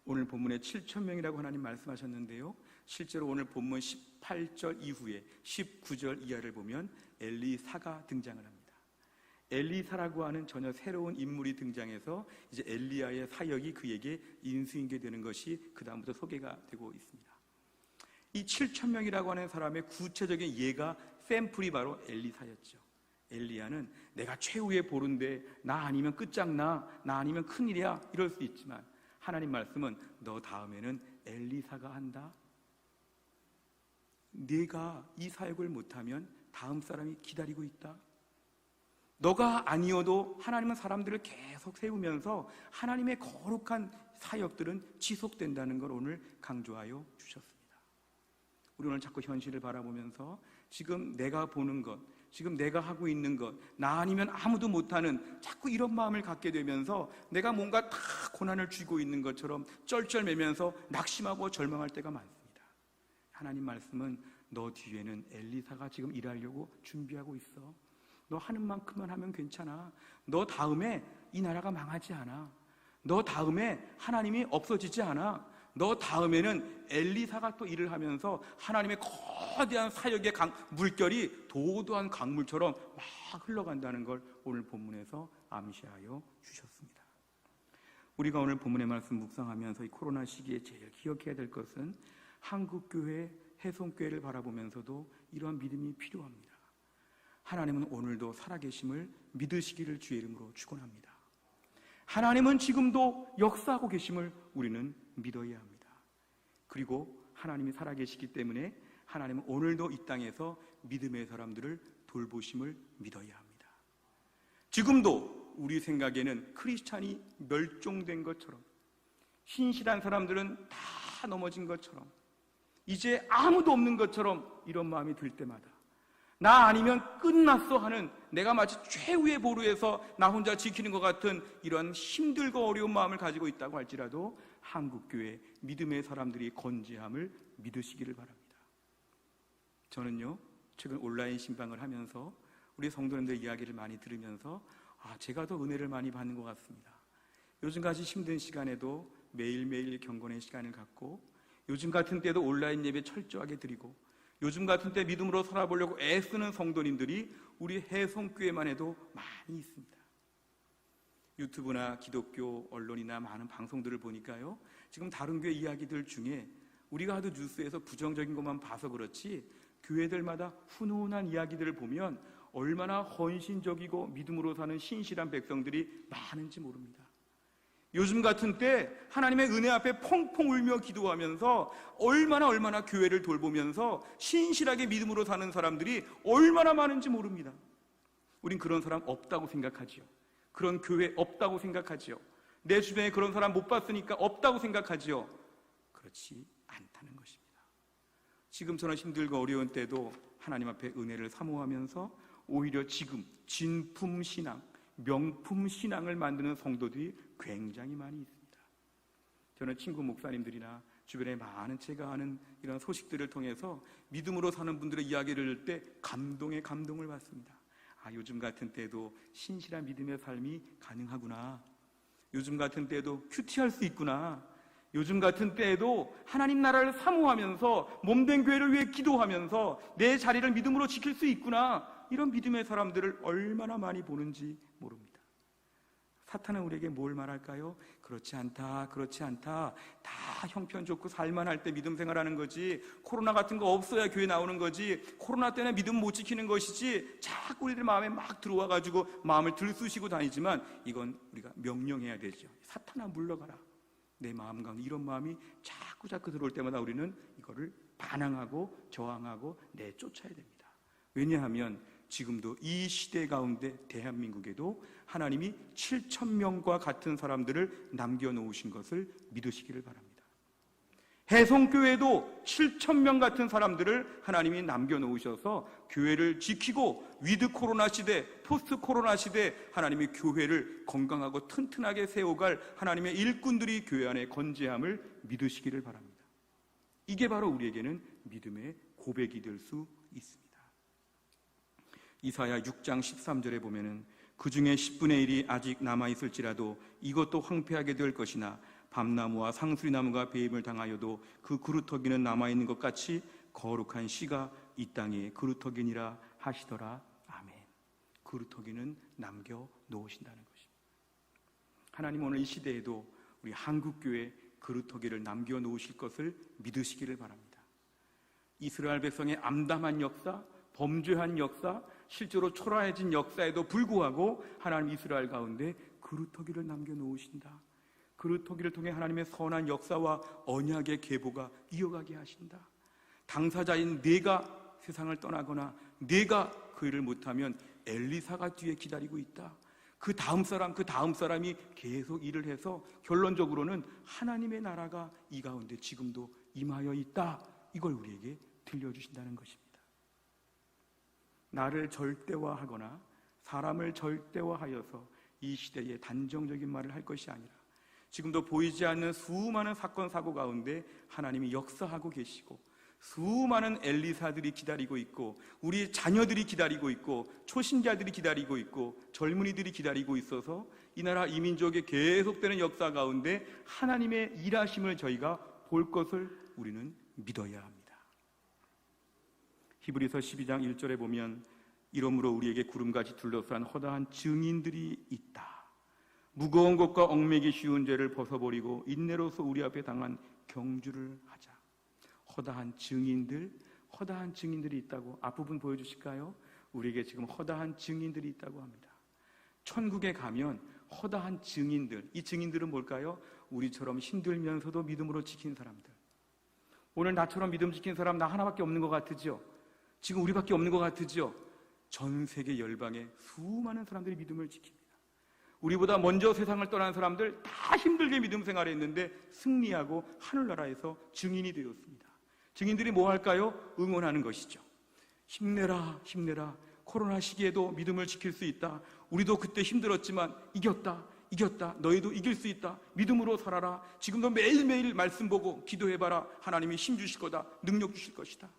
오늘 본문에 7,000명이라고 하나님 말씀하셨는데요, 실제로 오늘 본문 18절 이후에 19절 이하를 보면 엘리사가 등장을 합니다. 엘리사라고 하는 전혀 새로운 인물이 등장해서 이제 엘리야의 사역이 그에게 인수인계되는 것이 그 다음부터 소개가 되고 있습니다. 이 7,000명이라고 하는 사람의 구체적인 예가 샘플이 바로 엘리사였죠. 엘리야는 내가 최후의 보루인데 나 아니면 끝장나, 나 아니면 큰일이야 이럴 수 있지만 하나님 말씀은 너 다음에는 엘리사가 한다. 네가 이 사역을 못하면 다음 사람이 기다리고 있다. 너가 아니어도 하나님은 사람들을 계속 세우면서 하나님의 거룩한 사역들은 지속된다는 걸 오늘 강조하여 주셨습니다. 우리 오늘 자꾸 현실을 바라보면서 지금 내가 보는 것, 지금 내가 하고 있는 것, 나 아니면 아무도 못하는 자꾸 이런 마음을 갖게 되면서 내가 뭔가 다 고난을 쥐고 있는 것처럼 쩔쩔매면서 낙심하고 절망할 때가 많습니다. 하나님 말씀은 너 뒤에는 엘리사가 지금 일하려고 준비하고 있어. 너 하는 만큼만 하면 괜찮아. 너 다음에 이 나라가 망하지 않아. 너 다음에 하나님이 없어지지 않아. 너 다음에는 엘리사가 또 일을 하면서 하나님의 거대한 사역의 물결이 도도한 강물처럼 막 흘러간다는 걸 오늘 본문에서 암시하여 주셨습니다. 우리가 오늘 본문의 말씀 묵상하면서 이 코로나 시기에 제일 기억해야 될 것은 한국교회, 해송교회를 바라보면서도 이러한 믿음이 필요합니다. 하나님은 오늘도 살아계심을 믿으시기를 주의 이름으로 축원합니다. 하나님은 지금도 역사하고 계심을 우리는 믿어야 합니다. 그리고 하나님이 살아계시기 때문에 하나님은 오늘도 이 땅에서 믿음의 사람들을 돌보심을 믿어야 합니다. 지금도 우리 생각에는 크리스찬이 멸종된 것처럼, 신실한 사람들은 다 넘어진 것처럼, 이제 아무도 없는 것처럼 이런 마음이 들 때마다 나 아니면 끝났어 하는, 내가 마치 최후의 보루에서 나 혼자 지키는 것 같은 이런 힘들고 어려운 마음을 가지고 있다고 할지라도 한국교회 믿음의 사람들이 건재함을 믿으시기를 바랍니다. 저는요, 최근 온라인 신방을 하면서 우리 성도님들 이야기를 많이 들으면서 제가 더 은혜를 많이 받는 것 같습니다. 요즘같이 힘든 시간에도 매일매일 경건의 시간을 갖고, 요즘 같은 때도 온라인 예배 철저하게 드리고, 요즘 같은 때 믿음으로 살아보려고 애쓰는 성도님들이 우리 해송교회만 해도 많이 있습니다. 유튜브나 기독교 언론이나 많은 방송들을 보니까요, 지금 다른 교회 이야기들 중에 우리가 하도 뉴스에서 부정적인 것만 봐서 그렇지 교회들마다 훈훈한 이야기들을 보면 얼마나 헌신적이고 믿음으로 사는 신실한 백성들이 많은지 모릅니다. 요즘 같은 때 하나님의 은혜 앞에 펑펑 울며 기도하면서 얼마나 교회를 돌보면서 신실하게 믿음으로 사는 사람들이 얼마나 많은지 모릅니다. 우린 그런 사람 없다고 생각하지요. 그런 교회 없다고 생각하지요. 내 주변에 그런 사람 못 봤으니까 없다고 생각하지요. 그렇지 않다는 것입니다. 지금처럼 힘들고 어려운 때도 하나님 앞에 은혜를 사모하면서 오히려 지금 진품신앙, 명품신앙을 만드는 성도들이 굉장히 많이 있습니다. 저는 친구 목사님들이나 주변에 많은 제가 아는 이런 소식들을 통해서 믿음으로 사는 분들의 이야기를 들을 때 감동을 받습니다. 요즘 같은 때도 신실한 믿음의 삶이 가능하구나. 요즘 같은 때도 큐티할 수 있구나. 요즘 같은 때에도 하나님 나라를 사모하면서 몸된 교회를 위해 기도하면서 내 자리를 믿음으로 지킬 수 있구나. 이런 믿음의 사람들을 얼마나 많이 보는지 모릅니다. 사탄은 우리에게 뭘 말할까요? 그렇지 않다. 다 형편 좋고 살만할 때 믿음 생활하는 거지. 코로나 같은 거 없어야 교회 나오는 거지. 코로나 때문에 믿음 못 지키는 것이지. 자꾸 우리들 마음에 막 들어와가지고 마음을 들쑤시고 다니지만 이건 우리가 명령해야 되죠. 사탄아 물러가라. 내 마음 가운데 이런 마음이 자꾸 들어올 때마다 우리는 이거를 반항하고 저항하고 내쫓아야 됩니다. 왜냐하면 지금도 이 시대 가운데 대한민국에도 하나님이 7,000명과 같은 사람들을 남겨놓으신 것을 믿으시기를 바랍니다. 해송교회도 7,000명 같은 사람들을 하나님이 남겨놓으셔서 교회를 지키고 위드 코로나 시대, 포스트 코로나 시대 하나님이 교회를 건강하고 튼튼하게 세워갈 하나님의 일꾼들이 교회 안에 건재함을 믿으시기를 바랍니다. 이게 바로 우리에게는 믿음의 고백이 될 수 있습니다. 이사야 6장 13절에 보면은 그 중에 10분의 1이 아직 남아있을지라도 이것도 황폐하게 될 것이나 밤나무와 상수리나무가 배임을 당하여도 그 그루터기는 남아있는 것 같이 거룩한 씨가 이 땅에 그루터기니라 하시더라. 아멘. 그루터기는 남겨놓으신다는 것입니다. 하나님 오늘 이 시대에도 우리 한국교회 그루터기를 남겨놓으실 것을 믿으시기를 바랍니다. 이스라엘 백성의 암담한 역사, 범죄한 역사, 실제로 초라해진 역사에도 불구하고 하나님 이스라엘 가운데 그루터기를 남겨놓으신다. 그루터기를 통해 하나님의 선한 역사와 언약의 계보가 이어가게 하신다. 당사자인 내가 세상을 떠나거나 내가 그 일을 못하면 엘리사가 뒤에 기다리고 있다. 그 다음 사람이 계속 일을 해서 결론적으로는 하나님의 나라가 이 가운데 지금도 임하여 있다. 이걸 우리에게 들려주신다는 것입니다. 나를 절대화하거나 사람을 절대화하여서 이 시대에 단정적인 말을 할 것이 아니라 지금도 보이지 않는 수많은 사건 사고 가운데 하나님이 역사하고 계시고 수많은 엘리사들이 기다리고 있고, 우리 자녀들이 기다리고 있고, 초신자들이 기다리고 있고, 젊은이들이 기다리고 있어서 이 나라 이 민족의 계속되는 역사 가운데 하나님의 일하심을 저희가 볼 것을 우리는 믿어야 합니다. 히브리서 12장 1절에 보면, 이러므로 우리에게 구름같이 둘러싼 허다한 증인들이 있다. 무거운 것과 얽매기 쉬운 죄를 벗어버리고 인내로서 우리 앞에 당한 경주를 하자. 허다한 증인들이 있다고. 앞부분 보여주실까요? 우리에게 지금 허다한 증인들이 있다고 합니다. 천국에 가면 허다한 증인들, 이 증인들은 뭘까요? 우리처럼 힘들면서도 믿음으로 지킨 사람들. 오늘 나처럼 믿음 지킨 사람 나 하나밖에 없는 것 같으죠? 지금 우리밖에 없는 것 같으죠? 전 세계 열방에 수많은 사람들이 믿음을 지킵니다. 우리보다 먼저 세상을 떠난 사람들 다 힘들게 믿음 생활했는데 승리하고 하늘나라에서 증인이 되었습니다. 증인들이 뭐 할까요? 응원하는 것이죠. 힘내라, 힘내라. 코로나 시기에도 믿음을 지킬 수 있다. 우리도 그때 힘들었지만 이겼다. 너희도 이길 수 있다. 믿음으로 살아라. 지금도 매일매일 말씀 보고 기도해봐라. 하나님이 힘 주실 거다. 능력 주실 것이다.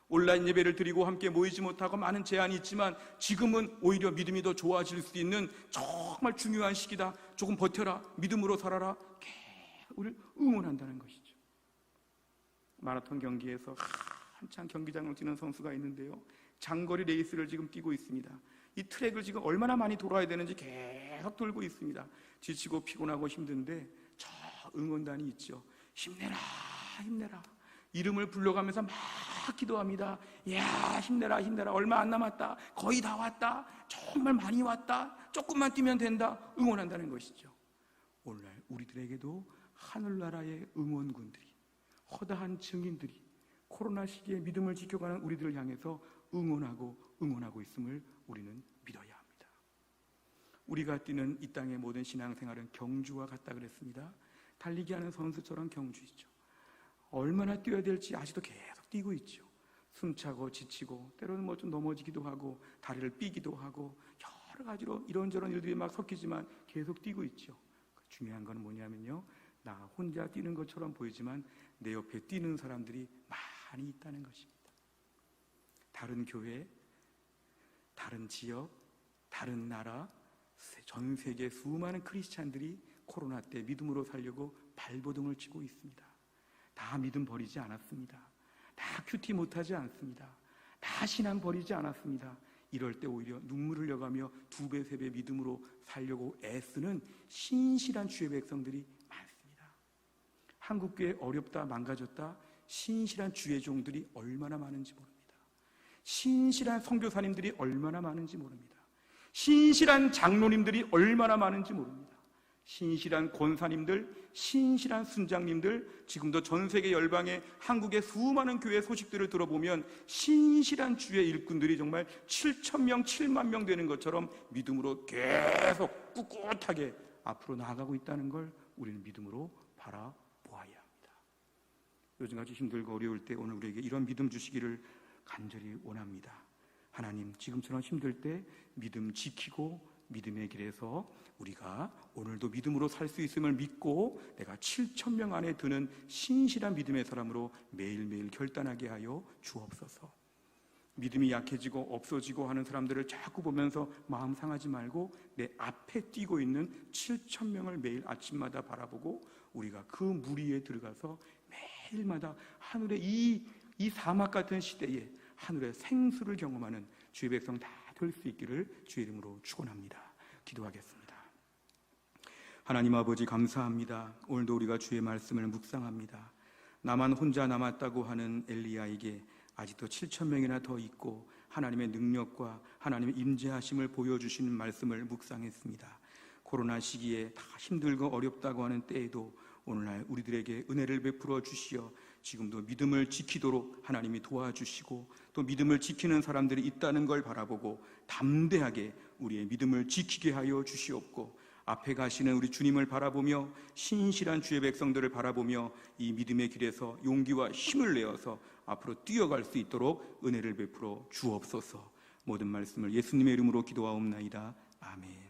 온라인 예배를 드리고 함께 모이지 못하고 많은 제한이 있지만 지금은 오히려 믿음이 더 좋아질 수 있는 정말 중요한 시기다. 조금 버텨라. 믿음으로 살아라. 우리를 응원한다는 것이죠. 마라톤 경기에서 한참 경기장을 뛰는 선수가 있는데요, 장거리 레이스를 지금 뛰고 있습니다. 이 트랙을 지금 얼마나 많이 돌아야 되는지 계속 돌고 있습니다. 지치고 피곤하고 힘든데 저 응원단이 있죠. 힘내라, 힘내라. 이름을 불러가면서 막 기도합니다. 야, 힘내라, 힘내라. 얼마 안 남았다. 거의 다 왔다. 정말 많이 왔다. 조금만 뛰면 된다. 응원한다는 것이죠. 오늘날 우리들에게도 하늘나라의 응원군들이, 허다한 증인들이 코로나 시기에 믿음을 지켜가는 우리들을 향해서 응원하고 있음을 우리는 믿어야 합니다. 우리가 뛰는 이 땅의 모든 신앙생활은 경주와 같다 그랬습니다. 달리기 하는 선수처럼 경주이죠. 얼마나 뛰어야 될지 아직도 계속 뛰고 있죠. 숨차고 지치고 때로는 뭐 좀 넘어지기도 하고 다리를 삐기도 하고 여러 가지로 이런저런 일들이 막 섞이지만 계속 뛰고 있죠. 중요한 건 뭐냐면요, 나 혼자 뛰는 것처럼 보이지만 내 옆에 뛰는 사람들이 많이 있다는 것입니다. 다른 교회, 다른 지역, 다른 나라, 전 세계 수많은 크리스찬들이 코로나 때 믿음으로 살려고 발버둥을 치고 있습니다. 다 믿음 버리지 않았습니다. 다 큐티 못하지 않습니다. 다 신앙 버리지 않았습니다. 이럴 때 오히려 눈물 흘려가며 2배, 3배 믿음으로 살려고 애쓰는 신실한 주의 백성들이 많습니다. 한국교회 어렵다, 망가졌다, 신실한 주의 종들이 얼마나 많은지 모릅니다. 신실한 선교사님들이 얼마나 많은지 모릅니다. 신실한 장로님들이 얼마나 많은지 모릅니다. 신실한 권사님들, 신실한 순장님들, 지금도 전 세계 열방의 한국의 수많은 교회 소식들을 들어보면 신실한 주의 일꾼들이 정말 7,000명, 7만 명 되는 것처럼 믿음으로 계속 꿋꿋하게 앞으로 나아가고 있다는 걸 우리는 믿음으로 바라보아야 합니다. 요즘같이 힘들고 어려울 때 오늘 우리에게 이런 믿음 주시기를 간절히 원합니다. 하나님, 지금처럼 힘들 때 믿음 지키고 믿음의 길에서 우리가 오늘도 믿음으로 살 수 있음을 믿고 내가 7,000명 안에 드는 신실한 믿음의 사람으로 매일매일 결단하게 하여 주옵소서. 믿음이 약해지고 없어지고 하는 사람들을 자꾸 보면서 마음 상하지 말고 내 앞에 뛰고 있는 7,000명을 매일 아침마다 바라보고 우리가 그 무리에 들어가서 매일마다 하늘의 이 사막 같은 시대에 하늘의 생수를 경험하는 주의 백성 다 될 수 있기를 주의 이름으로 축원합니다. 기도하겠습니다. 하나님 아버지, 감사합니다. 오늘도 우리가 주의 말씀을 묵상합니다. 나만 혼자 남았다고 하는 엘리야에게 아직도 7,000명이나 더 있고 하나님의 능력과 하나님의 임재하심을 보여주시는 말씀을 묵상했습니다. 코로나 시기에 다 힘들고 어렵다고 하는 때에도 오늘날 우리들에게 은혜를 베풀어 주시어 지금도 믿음을 지키도록 하나님이 도와주시고 또 믿음을 지키는 사람들이 있다는 걸 바라보고 담대하게 우리의 믿음을 지키게 하여 주시옵고 앞에 가시는 우리 주님을 바라보며 신실한 주의 백성들을 바라보며 이 믿음의 길에서 용기와 힘을 내어서 앞으로 뛰어갈 수 있도록 은혜를 베풀어 주옵소서. 모든 말씀을 예수님의 이름으로 기도하옵나이다. 아멘.